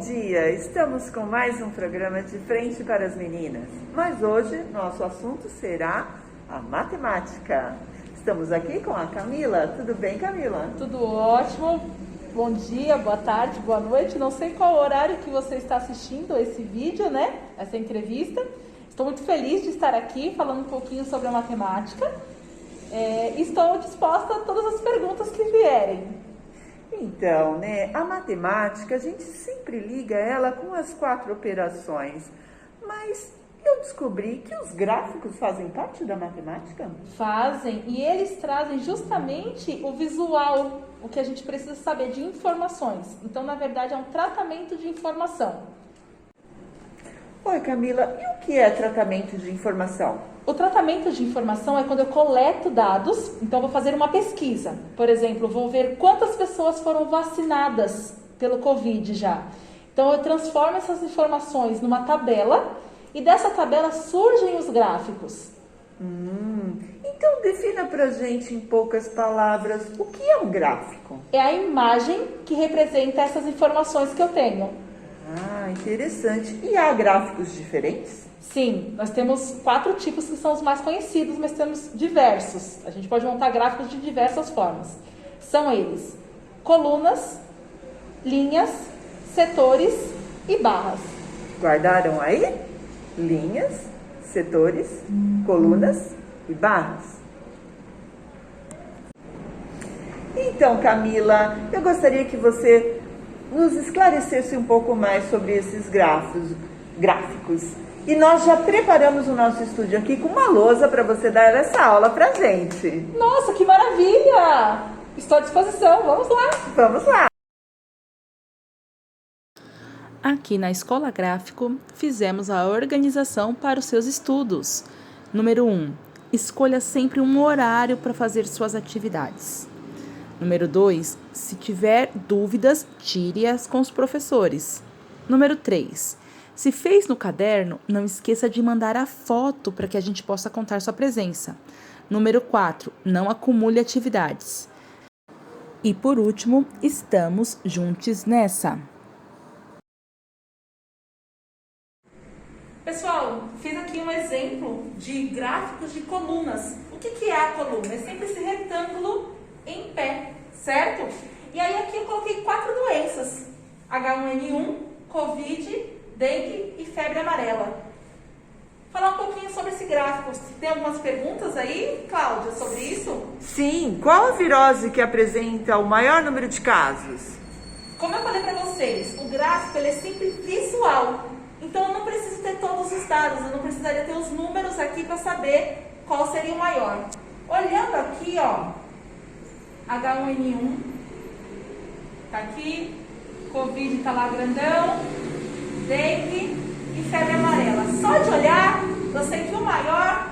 dia! Estamos com mais um programa de Frente para as Meninas. Mas hoje nosso assunto será a matemática. Estamos aqui com a Camila. Tudo bem, Camila? Tudo ótimo. Bom dia, boa tarde, boa noite. Não sei qual horário que você está assistindo esse vídeo, né? Essa entrevista. Estou muito feliz de estar aqui falando um pouquinho sobre a matemática. Estou disposta a todas as perguntas que vierem. Então, a matemática, a gente sempre liga ela com as 4 operações, mas eu descobri que os gráficos fazem parte da matemática? Fazem, e eles trazem justamente o visual, o que a gente precisa saber de informações. Então, na verdade, é um tratamento de informação. Oi, Camila, e o que é tratamento de informação? O tratamento de informação é quando eu coleto dados, então eu vou fazer uma pesquisa. Por exemplo, vou ver quantas pessoas foram vacinadas pelo Covid já. Então eu transformo essas informações numa tabela e dessa tabela surgem os gráficos. Então defina pra gente em poucas palavras o que é um gráfico. É a imagem que representa essas informações que eu tenho. Ah, interessante. E há gráficos diferentes? Sim, nós temos 4 tipos que são os mais conhecidos, mas temos diversos. A gente pode montar gráficos de diversas formas. São eles: colunas, linhas, setores e barras. Guardaram aí? Linhas, setores, colunas e barras. Então, Camila, eu gostaria que você nos esclarecesse um pouco mais sobre esses gráficos. E nós já preparamos o nosso estúdio aqui com uma lousa para você dar essa aula pra gente. Nossa, que maravilha! Estou à disposição, vamos lá! Vamos lá! Aqui na Escola Gráfico, fizemos a organização para os seus estudos. Número 1. Escolha sempre um horário para fazer suas atividades. Número 2. Se tiver dúvidas, tire-as com os professores. Número 3. Se fez no caderno, não esqueça de mandar a foto para que a gente possa contar sua presença. Número 4. Não acumule atividades. E por último, estamos juntos nessa. Pessoal, fiz aqui um exemplo de gráficos de colunas. O que é a coluna? É sempre esse retângulo em pé, certo? E aí aqui eu coloquei 4 doenças: H1N1, Covid, dengue e febre amarela. Falar um pouquinho sobre esse gráfico. Tem algumas perguntas aí, Cláudia, sobre isso? Sim, qual a virose que apresenta o maior número de casos? Como eu falei para vocês, o gráfico ele é sempre visual. Então eu não preciso ter todos os dados, eu não precisaria ter os números aqui para saber qual seria o maior. Olhando aqui, ó, H1N1 tá aqui, Covid tá lá grandão, dengue e febre amarela. Só de olhar, eu sei que o maior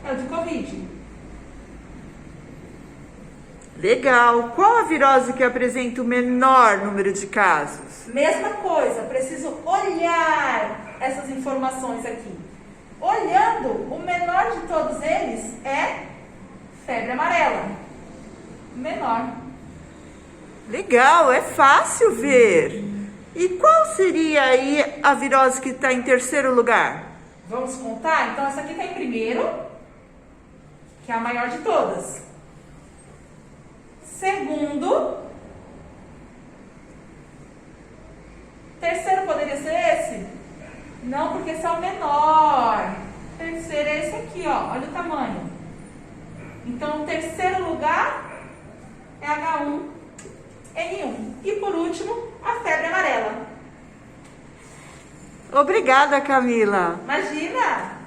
é o de Covid. Legal. Qual a virose que apresenta o menor número de casos? Mesma coisa, preciso olhar essas informações aqui. Olhando, o menor de todos eles é febre amarela. Menor. Legal, é fácil ver. E qual seria aí a virose que está em terceiro lugar? Vamos contar? Então essa aqui está em primeiro, que é a maior de todas. Segundo. Terceiro poderia ser esse? Não, porque esse é o menor. Terceiro é esse aqui, ó. Olha o tamanho. Então, o terceiro lugar é H1N1. E por último, a febre amarela. Obrigada, Camila. Imagina!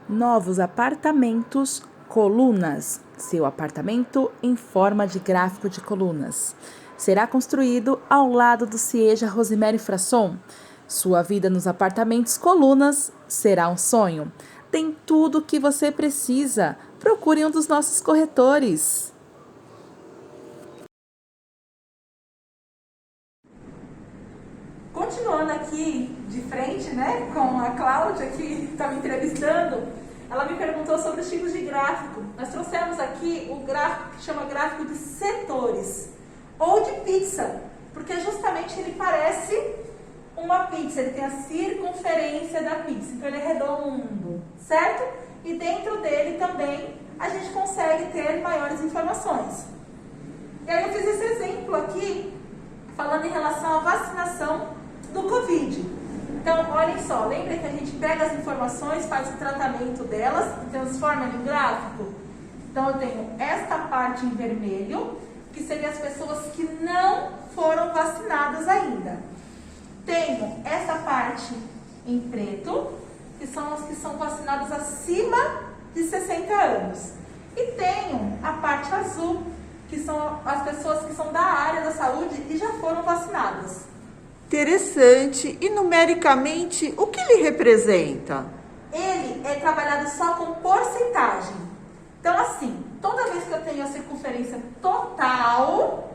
Novos apartamentos, colunas. Seu apartamento em forma de gráfico de colunas. Será construído ao lado do Cieja Rosemary Frasson. Sua vida nos apartamentos colunas será um sonho. Tem tudo o que você precisa. Procure um dos nossos corretores. Continuando aqui de frente, né, com a Cláudia que está me entrevistando, ela me perguntou sobre os tipos de gráfico. Nós trouxemos aqui o gráfico que chama gráfico de setores ou de pizza, porque justamente ele parece uma pizza, ele tem a circunferência da pizza, então ele é redondo, certo? E dentro dele também a gente consegue ter maiores informações. E aí eu fiz esse exemplo aqui, falando em relação à vacinação do Covid. Então, olhem só, lembra que a gente pega as informações, faz o tratamento delas, transforma em gráfico? Então, eu tenho esta parte em vermelho, que seriam as pessoas que não foram vacinadas ainda. Tenho essa parte em preto, que são as que são vacinadas acima de 60 anos. E tenho a parte azul, que são as pessoas que são da área da saúde e já foram vacinadas. Interessante. E numericamente, o que ele representa? Ele é trabalhado só com porcentagem. Então, assim, toda vez que eu tenho a circunferência total,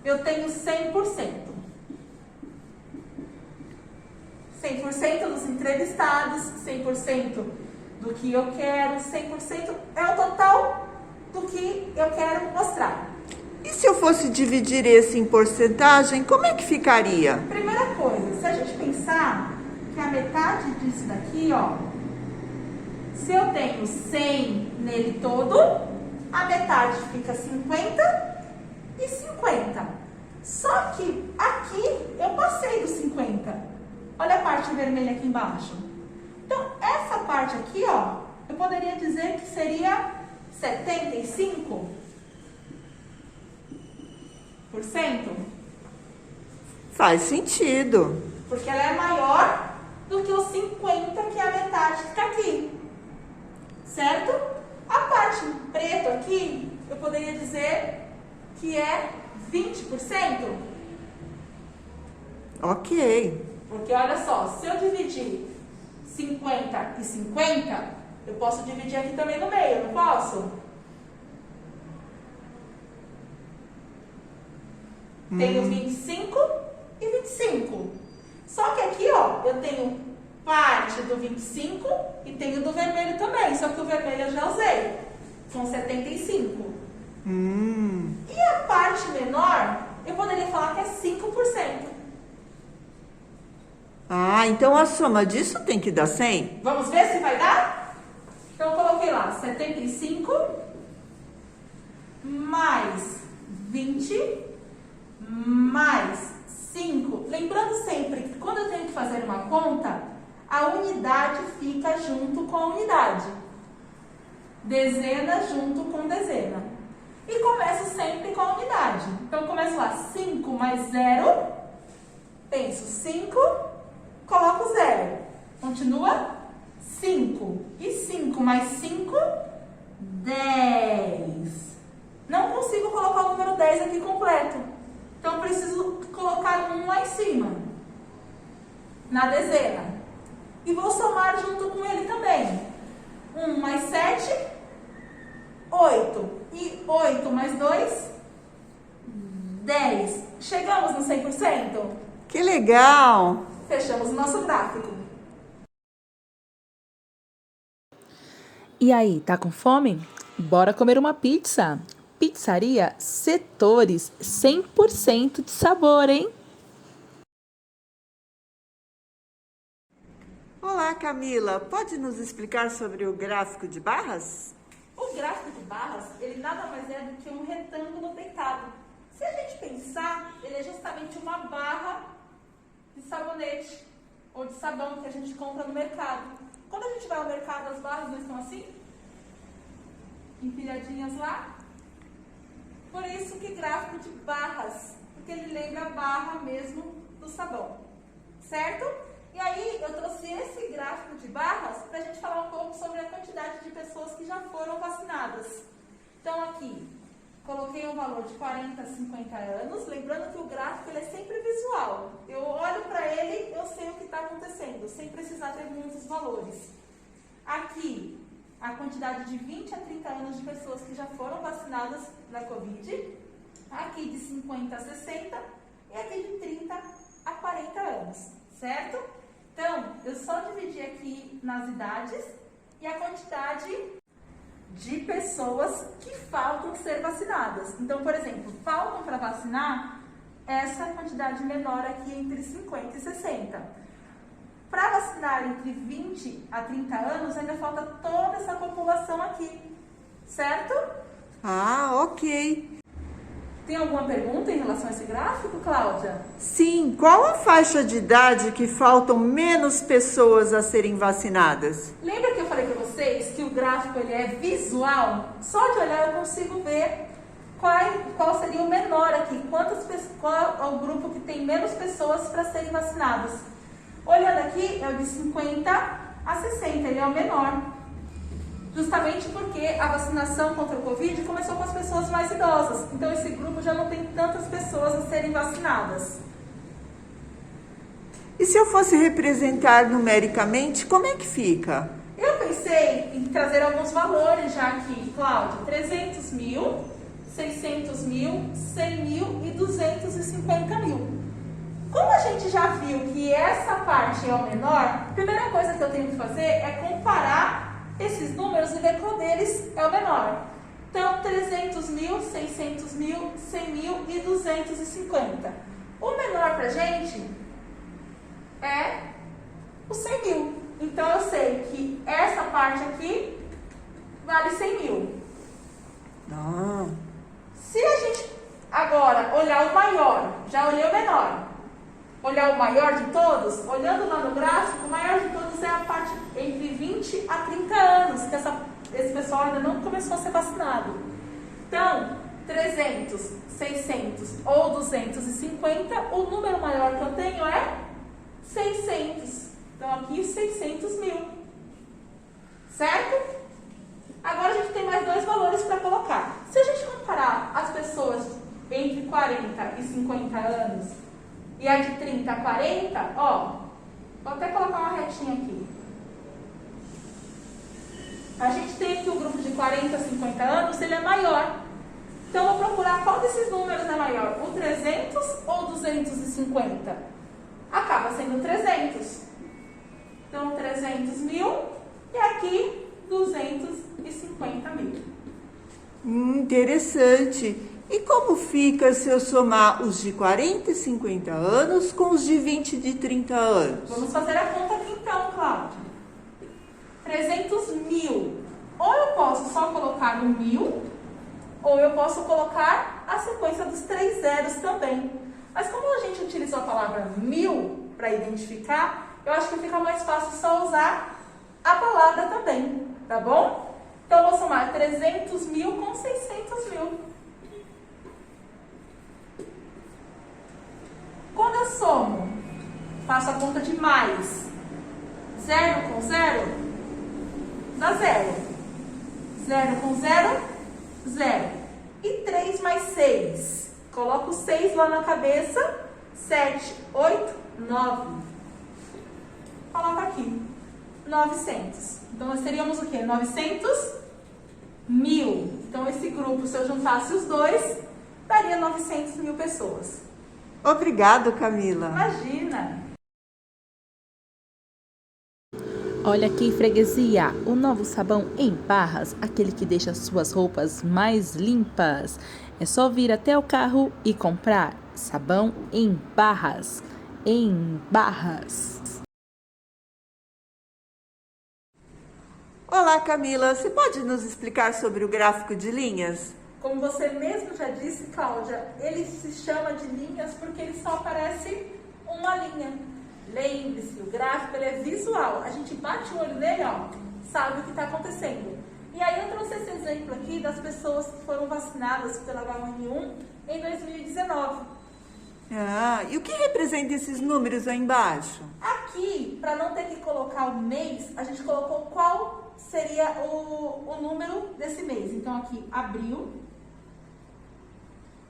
eu tenho 100%. 100% dos entrevistados, 100% do que eu quero, 100% é o total do que eu quero mostrar. E se eu fosse dividir esse em porcentagem, como é que ficaria? Primeira coisa, se a gente pensar que a metade disso daqui, ó, se eu tenho 100 nele todo, a metade fica 50 e 50. Só que aqui eu passei dos 50. Olha a parte vermelha aqui embaixo. Então, essa parte aqui, ó, eu poderia dizer que seria 75%. Faz sentido. Porque ela é maior do que os 50, que é a metade que está aqui. Certo? A parte preta aqui, eu poderia dizer que é 20%. Ok. Porque olha só, se eu dividir 50 e 50, eu posso dividir aqui também no meio, não posso? Tenho 25 e 25. Só que aqui, ó, eu tenho parte do 25 e tenho do vermelho também. Só que o vermelho eu já usei. São 75. E a parte menor, eu poderia falar que é 5%. Ah, então a soma disso tem que dar 100? Vamos ver se vai dar? Então, eu coloquei lá 75 mais 20 mais 5. Lembrando sempre que quando eu tenho que fazer uma conta, a unidade fica junto com a unidade. Dezena junto com dezena. E começo sempre com a unidade. Então, eu começo lá, 5 mais 0. Penso 5, coloco 0. Continua 5. E 5 mais 5, 10. Não consigo colocar o número 10 aqui completo. Então, preciso colocar um lá em cima, na dezena. E vou somar junto com ele também. 1 mais 7, 8. E 8 mais 2, 10. Chegamos no 100%? Que legal! Fechamos o nosso gráfico. E aí, tá com fome? Bora comer uma pizza! Pizzaria Setores, 100% de sabor, hein? Olá, Camila. Pode nos explicar sobre o gráfico de barras? O gráfico de barras, ele nada mais é do que um retângulo deitado. Se a gente pensar, ele é justamente uma barra de sabonete ou de sabão que a gente compra no mercado. Quando a gente vai ao mercado, as barras não estão assim? Empilhadinhas lá? Por isso que gráfico de barras, porque ele lembra a barra mesmo do sabão, certo? E aí eu trouxe esse gráfico de barras para a gente falar um pouco sobre a quantidade de pessoas que já foram vacinadas. Então aqui, coloquei um valor de 40 a 50 anos, lembrando que o gráfico ele é sempre visual. Eu olho para ele, eu sei o que está acontecendo, sem precisar ter muitos valores. Aqui, a quantidade de 20 a 30 anos de pessoas que já foram vacinadas da Covid, aqui de 50 a 60 e aqui de 30 a 40 anos, certo? Então, eu só dividi aqui nas idades e a quantidade de pessoas que faltam ser vacinadas. Então, por exemplo, faltam para vacinar essa quantidade menor aqui entre 50 e 60. Para vacinar entre 20 a 30 anos, ainda falta toda essa população aqui, certo? Ah, ok. Tem alguma pergunta em relação a esse gráfico, Cláudia? Sim, qual a faixa de idade que faltam menos pessoas a serem vacinadas? Lembra que eu falei para vocês que o gráfico ele é visual? Só de olhar eu consigo ver qual seria o menor aqui, qual é o grupo que tem menos pessoas para serem vacinadas. Olhando aqui, é o de 50 a 60, ele é o menor. Justamente porque a vacinação contra o Covid começou com as pessoas mais idosas. Então, esse grupo já não tem tantas pessoas a serem vacinadas. E se eu fosse representar numericamente, como é que fica? Eu pensei em trazer alguns valores já aqui, Cláudia. 300 mil, 600 mil, 100 mil e 250 mil. Como a gente já viu que essa parte é o menor, a primeira coisa que eu tenho que fazer é comparar esses números e ver qual deles é o menor. Então, 300 mil, 600 mil, 100 mil e 250. O menor pra gente é o 100 mil. Então, eu sei que essa parte aqui vale 100 mil. Ah. Se a gente agora olhar o maior, já olhei o menor, olhar o maior de todos, olhando lá no gráfico, o maior de todos é a parte entre 20 a 30 anos, que esse pessoal ainda não começou a ser vacinado. Então, 300, 600 ou 250, o número maior que eu tenho é 600. Então, aqui 600 mil. Certo? Agora a gente tem mais dois valores para colocar. Se a gente comparar as pessoas entre 40 e 50 anos e a de 30 a 40, ó, vou até colocar uma retinha aqui. A gente tem aqui o grupo de 40 a 50 anos, ele é maior. Então, eu vou procurar qual desses números é maior, o 300 ou 250? Acaba sendo 300. Então, 300 mil e aqui 250 mil. Interessante. E como fica se eu somar os de 40 e 50 anos com os de 20 e de 30 anos? Vamos fazer a conta aqui então, Cláudia. 300 mil. Ou eu posso só colocar no 1000, ou eu posso colocar a sequência dos 3 zeros também. Mas como a gente utilizou a palavra 1000 para identificar, eu acho que fica mais fácil só usar a palavra também, tá bom? Então, eu vou somar 300 mil com 600 mil. Quando eu somo, faço a conta de mais. 0 com 0, dá 0. 0 com 0, 0. E 3 mais 6. Coloco 6 lá na cabeça. 7, 8, 9. Coloco aqui. 900. Então, nós teríamos o quê? 900 mil. Então, esse grupo, se eu juntasse os dois, daria 900 mil pessoas. Obrigado, Camila. Imagina! Olha aqui, freguesia, o novo sabão em barras, aquele que deixa suas roupas mais limpas. É só vir até o carro e comprar sabão em barras. Em barras. Olá, Camila. Você pode nos explicar sobre o gráfico de linhas? Como você mesmo já disse, Cláudia, ele se chama de linhas porque ele só aparece uma linha. Lembre-se, o gráfico ele é visual. A gente bate o olho nele, ó, sabe o que está acontecendo. E aí eu trouxe esse exemplo aqui das pessoas que foram vacinadas pela H1N1 em 2019. Ah, e o que representa esses números aí embaixo? Aqui, para não ter que colocar o mês, a gente colocou qual seria o número desse mês. Então, aqui, abril,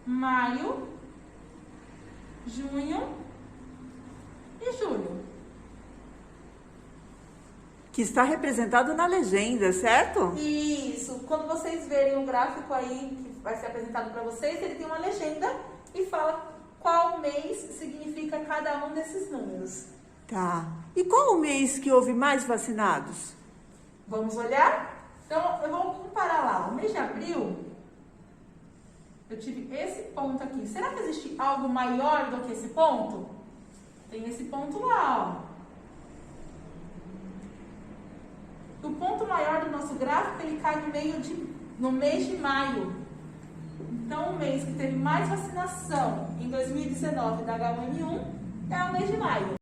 maio, junho e julho. Que está representado na legenda, certo? Isso. Quando vocês verem o gráfico aí, que vai ser apresentado para vocês, ele tem uma legenda e fala qual mês significa cada um desses números. Tá. E qual o mês que houve mais vacinados? Vamos olhar? Então, eu vou comparar lá. O mês de abril, eu tive esse ponto aqui. Será que existe algo maior do que esse ponto? Tem esse ponto lá, ó. O ponto maior do nosso gráfico, ele cai no mês de maio. Então, o mês que teve mais vacinação em 2019 da H1N1 é o mês de maio.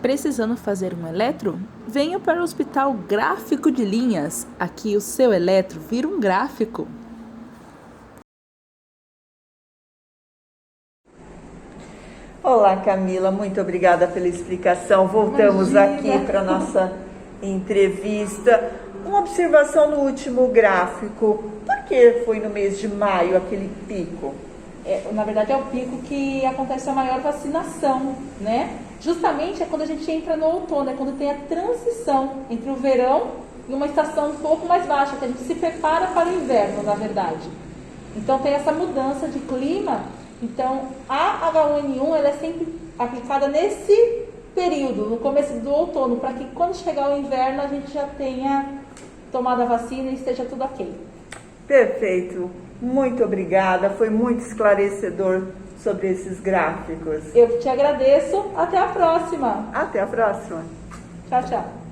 Precisando fazer um eletro? Venha para o Hospital Gráfico de Linhas. Aqui o seu eletro vira um gráfico. Olá, Camila, muito obrigada pela explicação. Voltamos aqui para a nossa entrevista. Uma observação no último gráfico. Por que foi no mês de maio aquele pico? Na verdade, é o pico que acontece a maior vacinação, né? Justamente é quando a gente entra no outono, é quando tem a transição entre o verão e uma estação um pouco mais baixa, que a gente se prepara para o inverno, na verdade. Então, tem essa mudança de clima. Então, a H1N1 ela é sempre aplicada nesse período, no começo do outono, para que quando chegar o inverno a gente já tenha tomado a vacina e esteja tudo ok. Perfeito. Muito obrigada. Foi muito esclarecedor sobre esses gráficos. Eu te agradeço. Até a próxima. Até a próxima. Tchau, tchau.